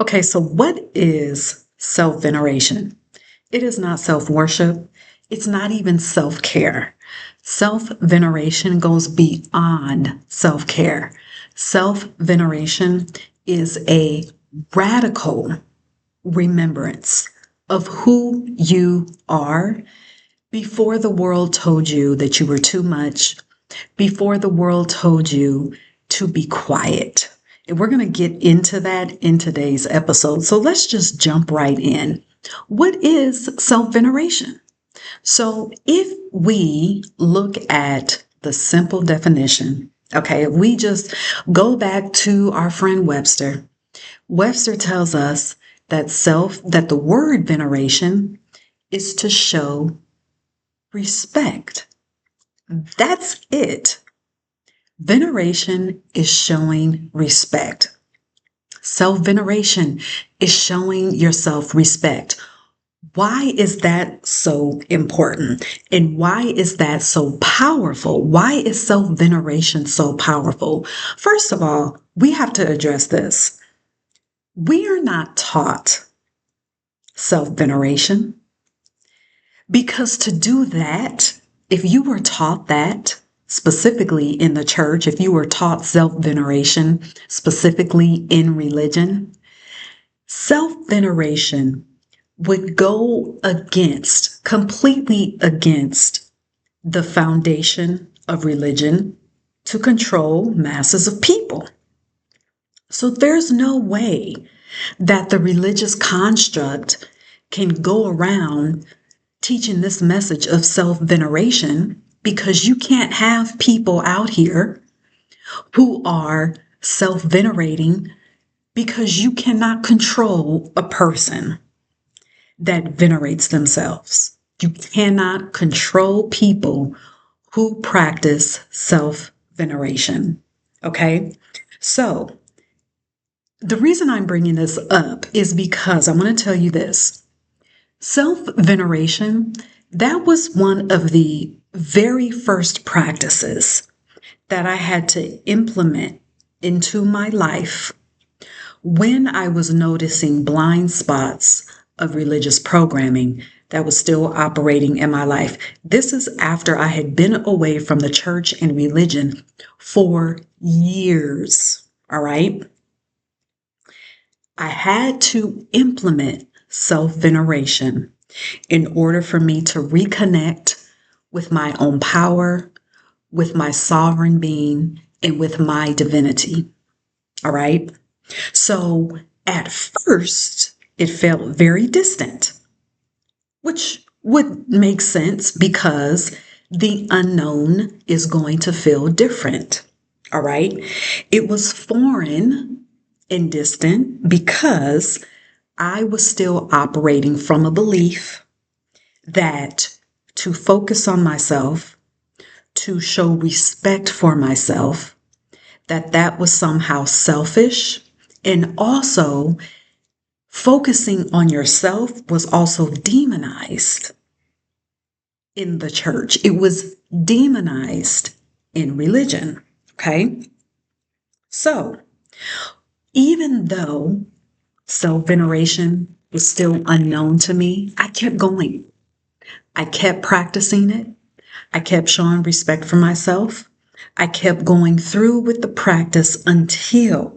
Okay, so what is self veneration? It is not self worship, it's not even self care. Self veneration goes beyond self care. Self veneration is a radical remembrance of who you are before the world told you that you were too much, before the world told you to be quiet. And we're going to get into that in today's episode. So let's just jump right in. What is self veneration? So if we look at the simple definition, okay, if we just go back to our friend Webster, Webster tells us that the word veneration is to show respect. That's it. Veneration is showing respect. Self veneration is showing yourself respect. Why is that so important? And why is that so powerful? Why is self veneration so powerful? First of all, we have to address this. We are not taught self veneration because to do that, if you were taught that, specifically in the church, if you were taught self veneration, specifically in religion, self veneration would go completely against the foundation of religion to control masses of people. So there's no way that the religious construct can go around teaching this message of self veneration because you can't have people out here who are self venerating because you cannot control a person that venerates themselves. You cannot control people who practice self veneration. Okay? So, the reason I'm bringing this up is because I want to tell you this. Self veneration, that was one of the very first practices that I had to implement into my life when I was noticing blind spots of religious programming that was still operating in my life. This is after I had been away from the church and religion for years. All right. I had to implement self veneration in order for me to reconnect with my own power, with my sovereign being, and with my divinity. All right. So at first, it felt very distant, which would make sense because the unknown is going to feel different. All right. It was foreign and distant because I was still operating from a belief that to focus on myself, to show respect for myself, that was somehow selfish. And also, focusing on yourself was also demonized in the church. It was demonized in religion. Okay. So, even though self veneration was still unknown to me, I kept going. I kept practicing it. I kept showing respect for myself. I kept going through with the practice until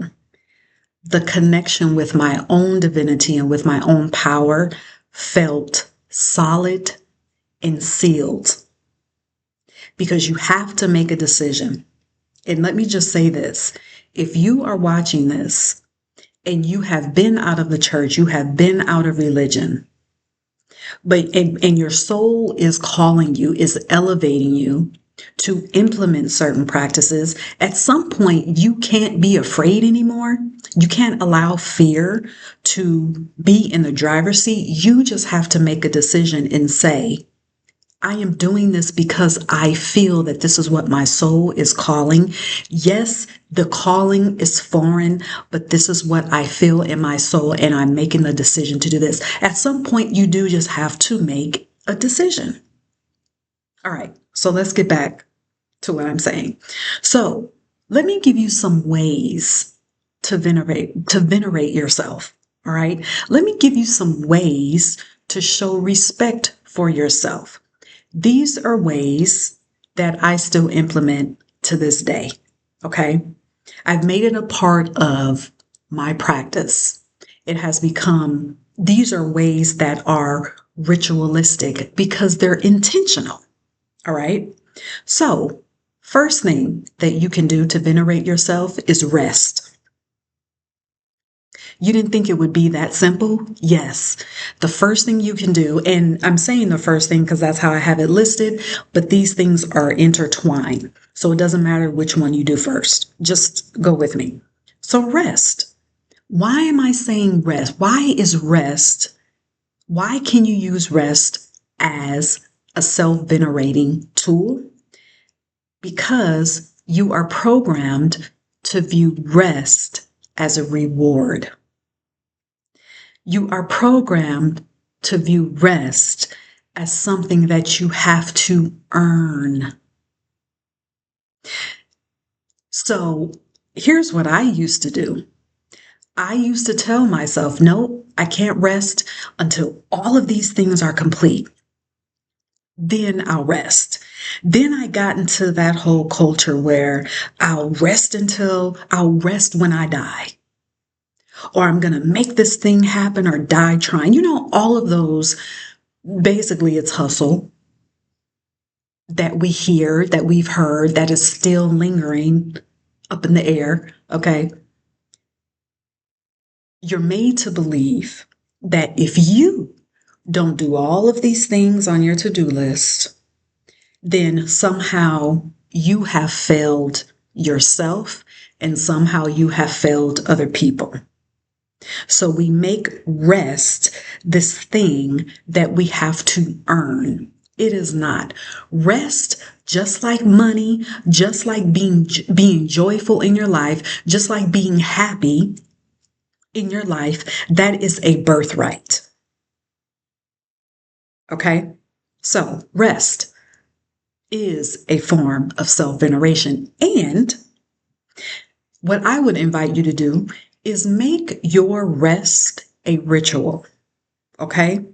the connection with my own divinity and with my own power felt solid and sealed. Because you have to make a decision. And let me just say this. If you are watching this and you have been out of the church, you have been out of religion, and your soul is calling you, is elevating you to implement certain practices, at some point you can't be afraid anymore. You can't allow fear to be in the driver's seat. You just have to make a decision and say, I am doing this because I feel that this is what my soul is calling. Yes, the calling is foreign, but this is what I feel in my soul, and I'm making the decision to do this. At some point, you do just have to make a decision. All right, so let's get back to what I'm saying. So let me give you some ways to venerate yourself. All right. Let me give you some ways to show respect for yourself. These are ways that I still implement to this day. Okay. I've made it a part of my practice. It has become, these are ways that are ritualistic because they're intentional. All right. So, first thing that you can do to venerate yourself is rest. You didn't think it would be that simple? Yes. The first thing you can do, and I'm saying the first thing because that's how I have it listed, but these things are intertwined. So it doesn't matter which one you do first. Just go with me. So rest. Why am I saying rest? Why is rest? Why can you use rest as a self-venerating tool? Because you are programmed to view rest as a reward. You are programmed to view rest as something that you have to earn. So here's what I used to do. I used to tell myself, no, I can't rest until all of these things are complete. Then I'll rest. Then I got into that whole culture where I'll rest when I die. Or I'm going to make this thing happen or die trying. You know, all of those, basically it's hustle that we hear, that we've heard, that is still lingering up in the air. Okay. You're made to believe that if you don't do all of these things on your to-do list, then somehow you have failed yourself and somehow you have failed other people. So we make rest this thing that we have to earn. It is not. Rest, just like money, just like being joyful in your life, just like being happy in your life, that is a birthright. Okay? So rest is a form of self-veneration. And what I would invite you to do is make your rest a ritual. Okay?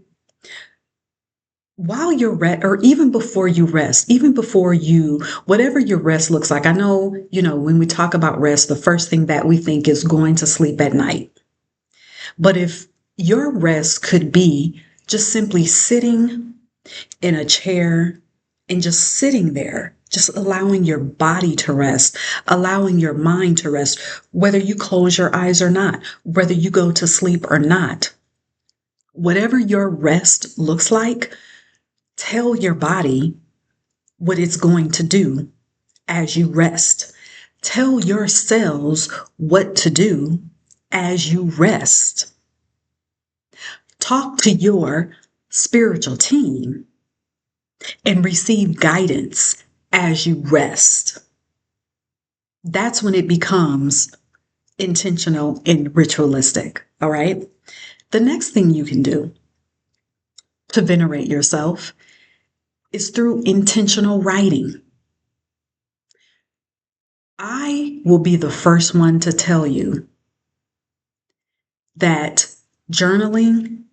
While you're or even before you rest, even before you, whatever your rest looks like. I know, when we talk about rest, the first thing that we think is going to sleep at night. But if your rest could be just simply sitting in a chair and just sitting there, just allowing your body to rest, allowing your mind to rest, whether you close your eyes or not, whether you go to sleep or not, whatever your rest looks like, tell your body what it's going to do as you rest. Tell your cells what to do as you rest. Talk to your spiritual team and receive guidance as you rest. That's when it becomes intentional and ritualistic. All right. The next thing you can do to venerate yourself is through intentional writing. I will be the first one to tell you that journaling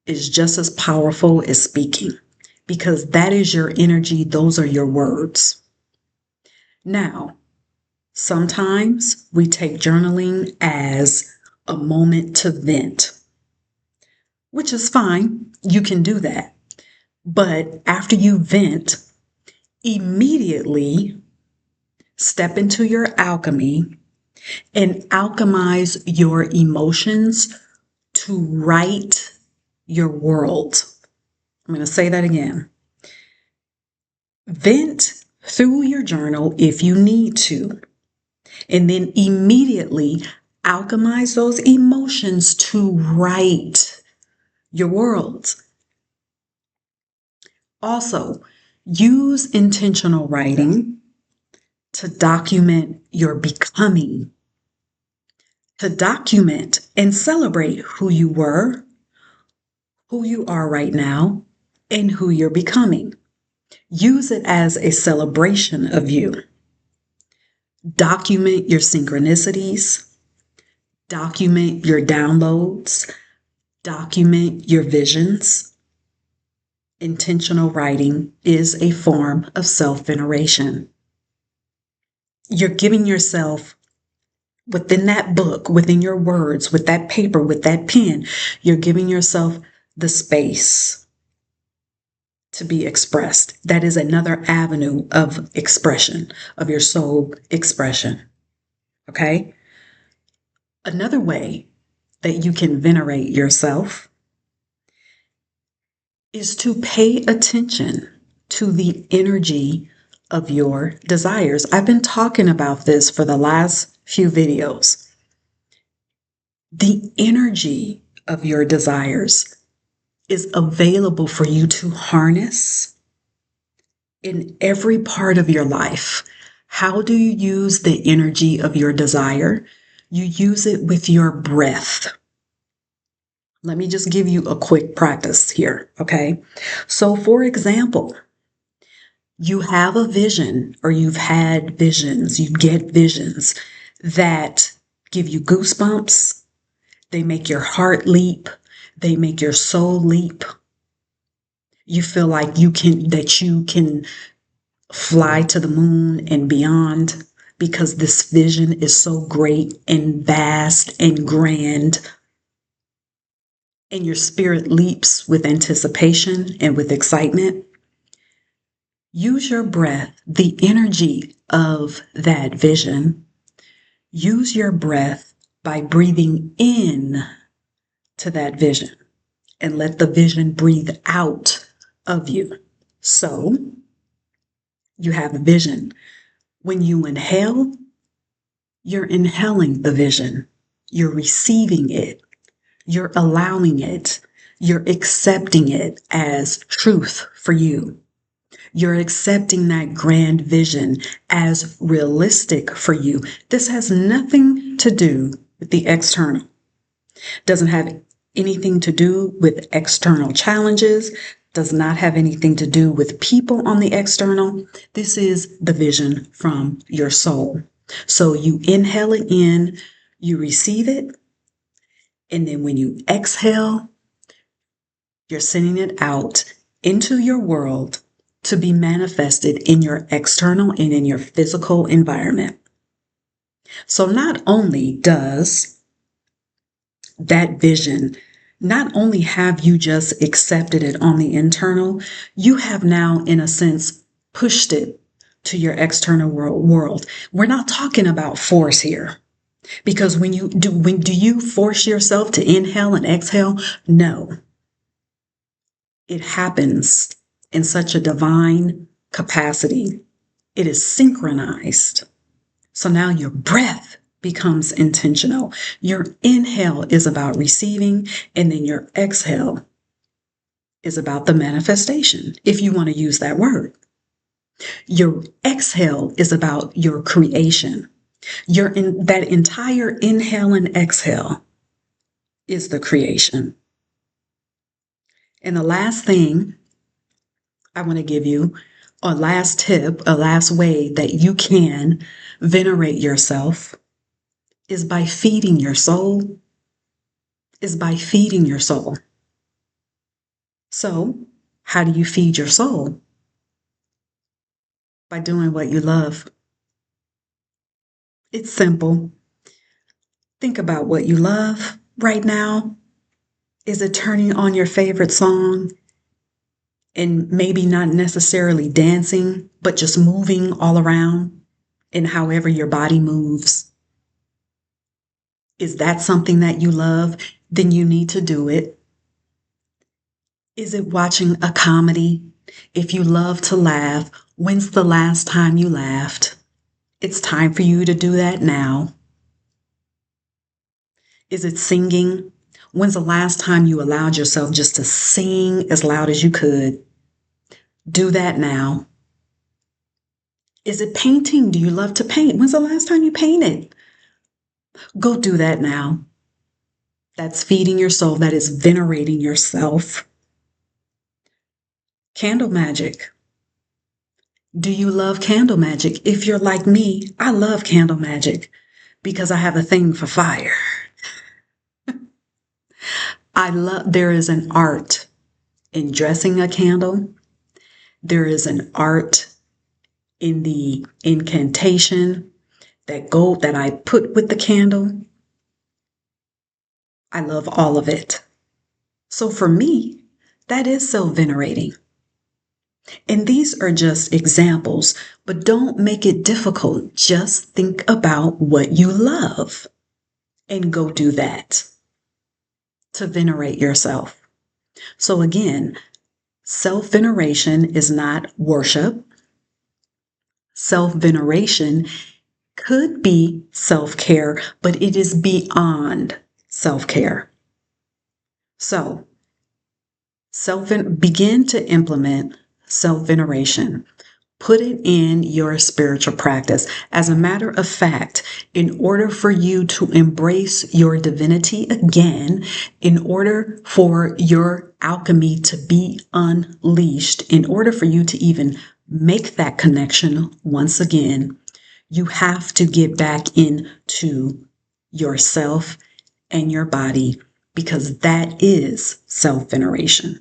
is just as powerful as speaking because that is your energy. Those are your words. Now, sometimes we take journaling as a moment to vent, which is fine. You can do that. But after you vent, immediately step into your alchemy and alchemize your emotions to write your world. I'm going to say that again. Vent through your journal if you need to, and then immediately alchemize those emotions to write your world. Also, use intentional writing to document your becoming, to document and celebrate who you were, who you are right now, and who you're becoming. Use it as a celebration of you. Document your synchronicities. Document your downloads, document your visions. Intentional writing is a form of self-veneration. You're giving yourself, within that book, within your words, with that paper, with that pen, you're giving yourself the space to be expressed. That is another avenue of expression, of your soul expression. Okay? Another way that you can venerate yourself is to pay attention to the energy of your desires. I've been talking about this for the last few videos. The energy of your desires is available for you to harness in every part of your life. How do you use the energy of your desire? You use it with your breath. Let me just give you a quick practice here, okay? So, for example, you have a vision, or you've had visions, you get visions that give you goosebumps. They make your heart leap. They make your soul leap. You feel like you can fly to the moon and beyond because this vision is so great and vast and grand. And your spirit leaps with anticipation and with excitement. Use your breath, the energy of that vision. Use your breath by breathing in to that vision and let the vision breathe out of you. So you have a vision. When you inhale, you're inhaling the vision. You're receiving it. You're allowing it. You're accepting it as truth for you. You're accepting that grand vision as realistic for you. This has nothing to do with the external. Doesn't have anything to do with external challenges. Does not have anything to do with people on the external. This is the vision from your soul. So you inhale it in, you receive it, and then when you exhale, you're sending it out into your world to be manifested in your external and in your physical environment. So not only does that vision, not only have you just accepted it on the internal, you have now, in a sense, pushed it to your external world. We're not talking about force here, because when do you force yourself to inhale and exhale? No. It happens in such a divine capacity. It is synchronized. So now your breath becomes intentional. Your inhale is about receiving, and then your exhale is about the manifestation, if you want to use that word. Your exhale is about your creation. That entire inhale and exhale is the creation. And the last thing I want to give you, a last tip, a last way that you can venerate yourself is by feeding your soul, So, how do you feed your soul? By doing what you love. It's simple. Think about what you love right now. Is it turning on your favorite song and maybe not necessarily dancing, but just moving all around and however your body moves? Is that something that you love? Then you need to do it. Is it watching a comedy? If you love to laugh, when's the last time you laughed? It's time for you to do that now. Is it singing? When's the last time you allowed yourself just to sing as loud as you could? Do that now. Is it painting? Do you love to paint? When's the last time you painted? Go do that now. That's feeding your soul. That is venerating yourself. Candle magic. Do you love candle magic? If you're like me, I love candle magic because I have a thing for fire. There is an art in dressing a candle. There is an art in the incantation that I put with the candle. I love all of it. So for me, that is self-venerating. And these are just examples, but don't make it difficult. Just think about what you love and go do that to venerate yourself. So again, self-veneration is not worship. Self-veneration could be self-care, but it is beyond self-care. So begin to implement self-veneration. Put it in your spiritual practice. As a matter of fact, in order for you to embrace your divinity again, in order for your alchemy to be unleashed, in order for you to even make that connection once again, you have to get back into yourself and your body, because that is self-veneration.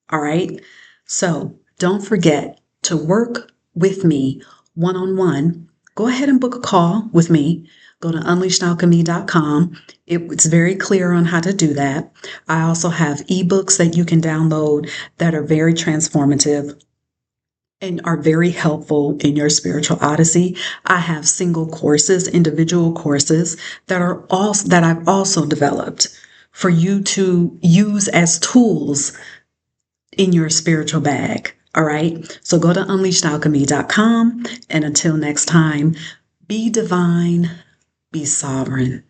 All right. So don't forget to work with me one-on-one. Go ahead and book a call with me. Go to unleashedalchemy.com. It's very clear on how to do that. I also have ebooks that you can download that are very transformative and are very helpful in your spiritual odyssey. I have single courses, individual courses that I've also developed for you to use as tools in your spiritual bag. All right. So go to unleashedalchemy.com. And until next time, be divine, be sovereign.